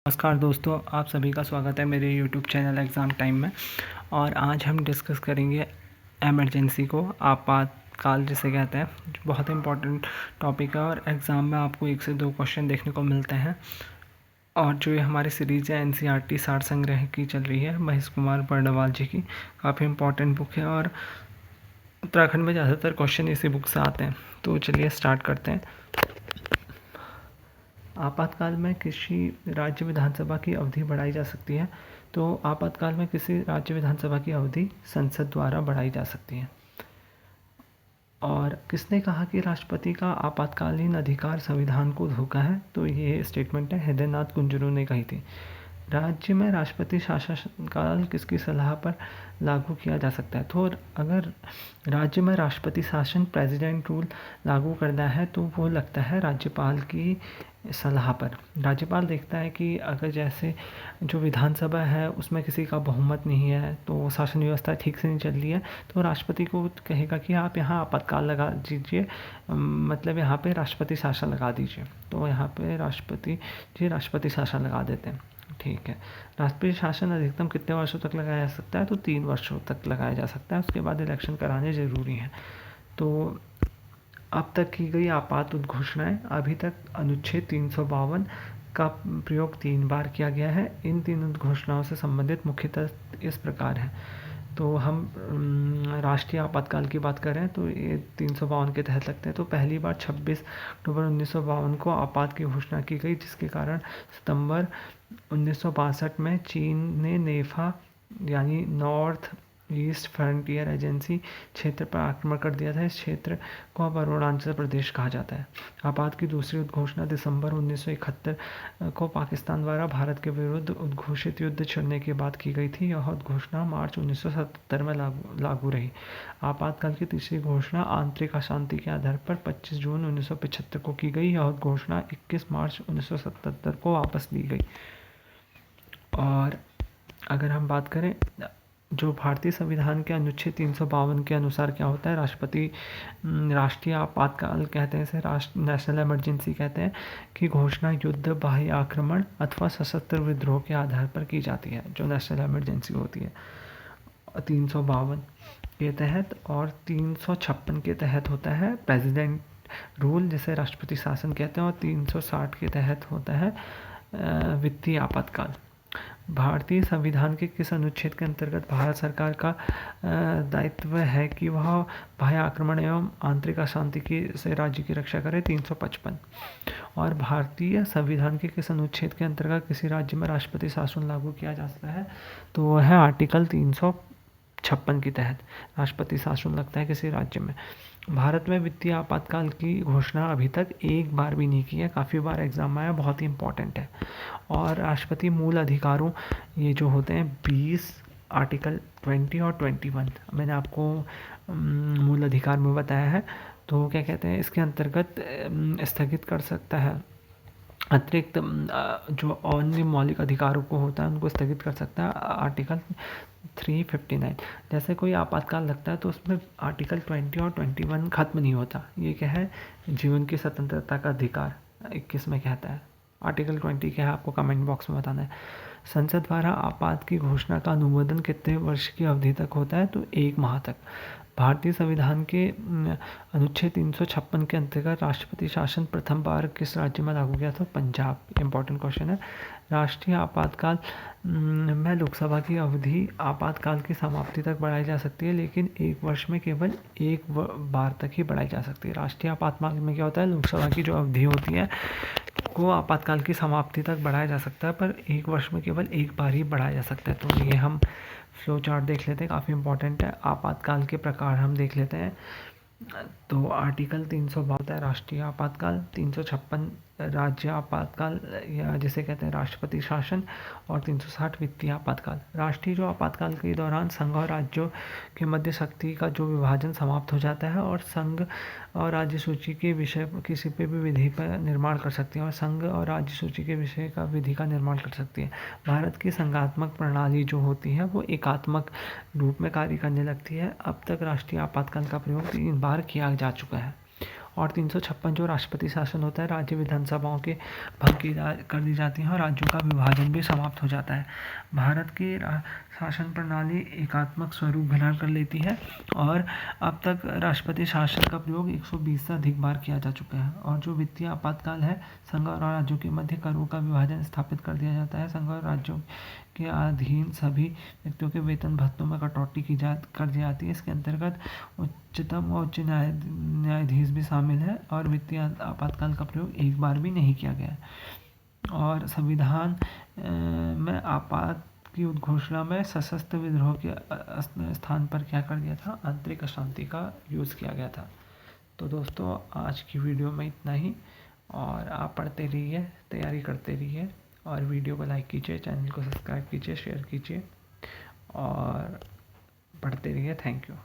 नमस्कार दोस्तों, आप सभी का स्वागत है मेरे YouTube चैनल एग्ज़ाम टाइम में। और आज हम डिस्कस करेंगे एमरजेंसी को, आपातकाल जिसे कहते हैं। बहुत इंपॉर्टेंट टॉपिक है और एग्ज़ाम में आपको 1 से 2 क्वेश्चन देखने को मिलते हैं। और जो ये हमारी सीरीज़ है NCERT सार संग्रह की चल रही है, महेश कुमार बर्णवाल जी की, काफ़ी इंपॉर्टेंट बुक है और उत्तराखंड में ज़्यादातर क्वेश्चन इसी बुक से आते हैं। तो चलिए स्टार्ट करते हैं। आपातकाल में किसी राज्य विधानसभा की अवधि बढ़ाई जा सकती है। तो आपातकाल में किसी राज्य विधानसभा की अवधि संसद द्वारा बढ़ाई जा सकती है। और किसने कहा कि राष्ट्रपति का आपातकालीन अधिकार संविधान को धोखा है? तो ये स्टेटमेंट है हृदयनाथ कुंजरू ने कही थी। राज्य में राष्ट्रपति शासनकाल किसकी सलाह पर लागू किया जा सकता है? तो अगर राज्य में राष्ट्रपति शासन प्रेसिडेंट रूल लागू करना है तो वो लगता है राज्यपाल की सलाह पर। राज्यपाल देखता है कि अगर जैसे जो विधानसभा है उसमें किसी का बहुमत नहीं है, तो शासन व्यवस्था ठीक से नहीं चल रही है, तो राष्ट्रपति को कहेगा कि आप यहाँ आपातकाल लगा दीजिए, मतलब यहाँ पे राष्ट्रपति शासन लगा दीजिए। तो यहाँ पे राष्ट्रपति शासन लगा देते हैं। ठीक है। राष्ट्रपति शासन अधिकतम कितने वर्षों तक लगाया जा सकता है? तो 3 वर्षों तक लगाया जा सकता है। उसके बाद इलेक्शन कराने ज़रूरी हैं। तो अब तक की गई आपात उद्घोषणाएं, अभी तक अनुच्छेद 352 का प्रयोग 3 बार किया गया है। इन 3 उद्घोषणाओं से संबंधित मुख्यतः इस प्रकार है। तो हम राष्ट्रीय आपातकाल की बात करें तो ये 352 के तहत लगते हैं। तो पहली बार 26 अक्टूबर 1952 को आपात की घोषणा की गई, जिसके कारण सितंबर 1962 में चीन ने नेफा यानी नॉर्थ ईस्ट फ्रंटियर एजेंसी क्षेत्र पर आक्रमण कर दिया था। इस क्षेत्र को अब अरुणाचल प्रदेश कहा जाता है। आपात की दूसरी उद्घोषणा दिसंबर 1971 को पाकिस्तान द्वारा भारत के विरुद्ध उद्घोषित युद्ध छिड़ने के बाद की गई थी। यह उद्घोषणा मार्च 1977 में लागू रही। आपातकाल की तीसरी घोषणा आंतरिक अशांति के आधार पर 25 जून 1975 को की गई। यह घोषणा 21 मार्च 1977 को वापस ली गई। और अगर हम बात करें जो भारतीय संविधान के अनुच्छेद 352 के अनुसार क्या होता है, राष्ट्रीय आपातकाल कहते हैं इसे, नेशनल इमरजेंसी कहते हैं, कि घोषणा युद्ध, बाह्य आक्रमण अथवा सशस्त्र विद्रोह के आधार पर की जाती है। जो नेशनल इमरजेंसी होती है 352 के तहत, और 356 के तहत होता है प्रेसिडेंट रूल जिसे राष्ट्रपति शासन कहते हैं, और 360 के तहत होता है वित्तीय आपातकाल। भारतीय संविधान के किस अनुच्छेद के अंतर्गत भारत सरकार का दायित्व है कि वह बाह्य आक्रमण एवं आंतरिक अशांति की से राज्य की रक्षा करे? 355। और भारतीय संविधान के किस अनुच्छेद के अंतर्गत किसी राज्य में राष्ट्रपति शासन लागू किया जा सकता है? तो वह है आर्टिकल 356 के तहत राष्ट्रपति शासन लगता है किसी राज्य में। भारत में वित्तीय आपातकाल की घोषणा अभी तक एक बार भी नहीं की है। काफ़ी बार एग्जाम में आया, बहुत ही इंपॉर्टेंट है। और राष्ट्रपति मूल अधिकारों ये जो होते हैं 20, आर्टिकल 20 और 21 मैंने आपको मूल अधिकार में बताया है। तो क्या कहते हैं, इसके अंतर्गत स्थगित कर सकता है, अतिरिक्त जो अन्य मौलिक अधिकारों को होता है उनको स्थगित कर सकता है आर्टिकल 359। जैसे कोई आपातकाल लगता है तो उसमें आर्टिकल 20 और 21 खत्म नहीं होता। ये क्या है, जीवन की स्वतंत्रता का अधिकार 21 में कहता है। आर्टिकल 20 क्या है आपको कमेंट बॉक्स में बताना है। संसद द्वारा आपात की घोषणा का अनुमोदन कितने वर्ष की अवधि तक होता है? तो 1 माह तक। भारतीय संविधान के अनुच्छेद 356 के अंतर्गत राष्ट्रपति शासन प्रथम बार किस राज्य में लागू किया था? पंजाब। इंपॉर्टेंट क्वेश्चन है। राष्ट्रीय आपातकाल में लोकसभा की अवधि आपातकाल की समाप्ति तक बढ़ाई जा सकती है, लेकिन 1 वर्ष में केवल 1 बार तक ही बढ़ाई जा सकती है। राष्ट्रीय आपातकाल में क्या होता है, लोकसभा की जो अवधि होती है को आपातकाल की समाप्ति तक बढ़ाया जा सकता है, पर 1 वर्ष में केवल 1 बार ही बढ़ाया जा सकता है। तो ये हम फ्लो चार्ट देख लेते हैं, काफ़ी इंपॉर्टेंट है। आपातकाल के प्रकार हम देख लेते हैं। तो आर्टिकल 352 है राष्ट्रीय आपातकाल, 356 राज्य आपातकाल या जिसे कहते हैं राष्ट्रपति शासन, और 360 वित्तीय आपातकाल। राष्ट्रीय जो आपातकाल के दौरान संघ और राज्यों के मध्य शक्ति का जो विभाजन समाप्त हो जाता है, और संघ और राज्य सूची के विषय किसी पे भी विधि पर निर्माण कर सकती है, और संघ और राज्य सूची के विषय का विधि का निर्माण कर सकती है। भारत की संघात्मक प्रणाली जो होती है वो एकात्मक रूप में कार्य करने लगती है। अब तक राष्ट्रीय आपातकाल का प्रयोग 3 बार किया जा चुका है। और 356 जो राष्ट्रपति शासन होता है, राज्य विधानसभाओं के भाग कर दी जाती हैं और राज्यों का विभाजन भी समाप्त हो जाता है। भारत की शासन प्रणाली एकात्मक स्वरूप ग्रहण कर लेती है और अब तक राष्ट्रपति शासन का प्रयोग 120 से अधिक बार किया जा चुका है। और जो वित्तीय आपातकाल है, संघ और राज्यों के मध्य करों का विभाजन स्थापित कर दिया जाता है। संघ और राज्यों के अधीन सभी व्यक्तियों के वेतन भत्तों में कटौती कर दी जाती है। इसके अंतर्गत उच्चतम और उच्च न्यायाधीश भी शामिल है और वित्तीय आपातकाल का प्रयोग एक बार भी नहीं किया गया है। और संविधान में आपात की उद्घोषणा में सशस्त्र विद्रोह के स्थान पर क्या कर दिया था, आंतरिक अशांति का यूज़ किया गया था। तो दोस्तों, आज की वीडियो में इतना ही, और आप पढ़ते रहिए, तैयारी करते रहिए, और वीडियो को लाइक कीजिए, चैनल को सब्सक्राइब कीजिए, शेयर कीजिए और पढ़ते रहिए। Thank you.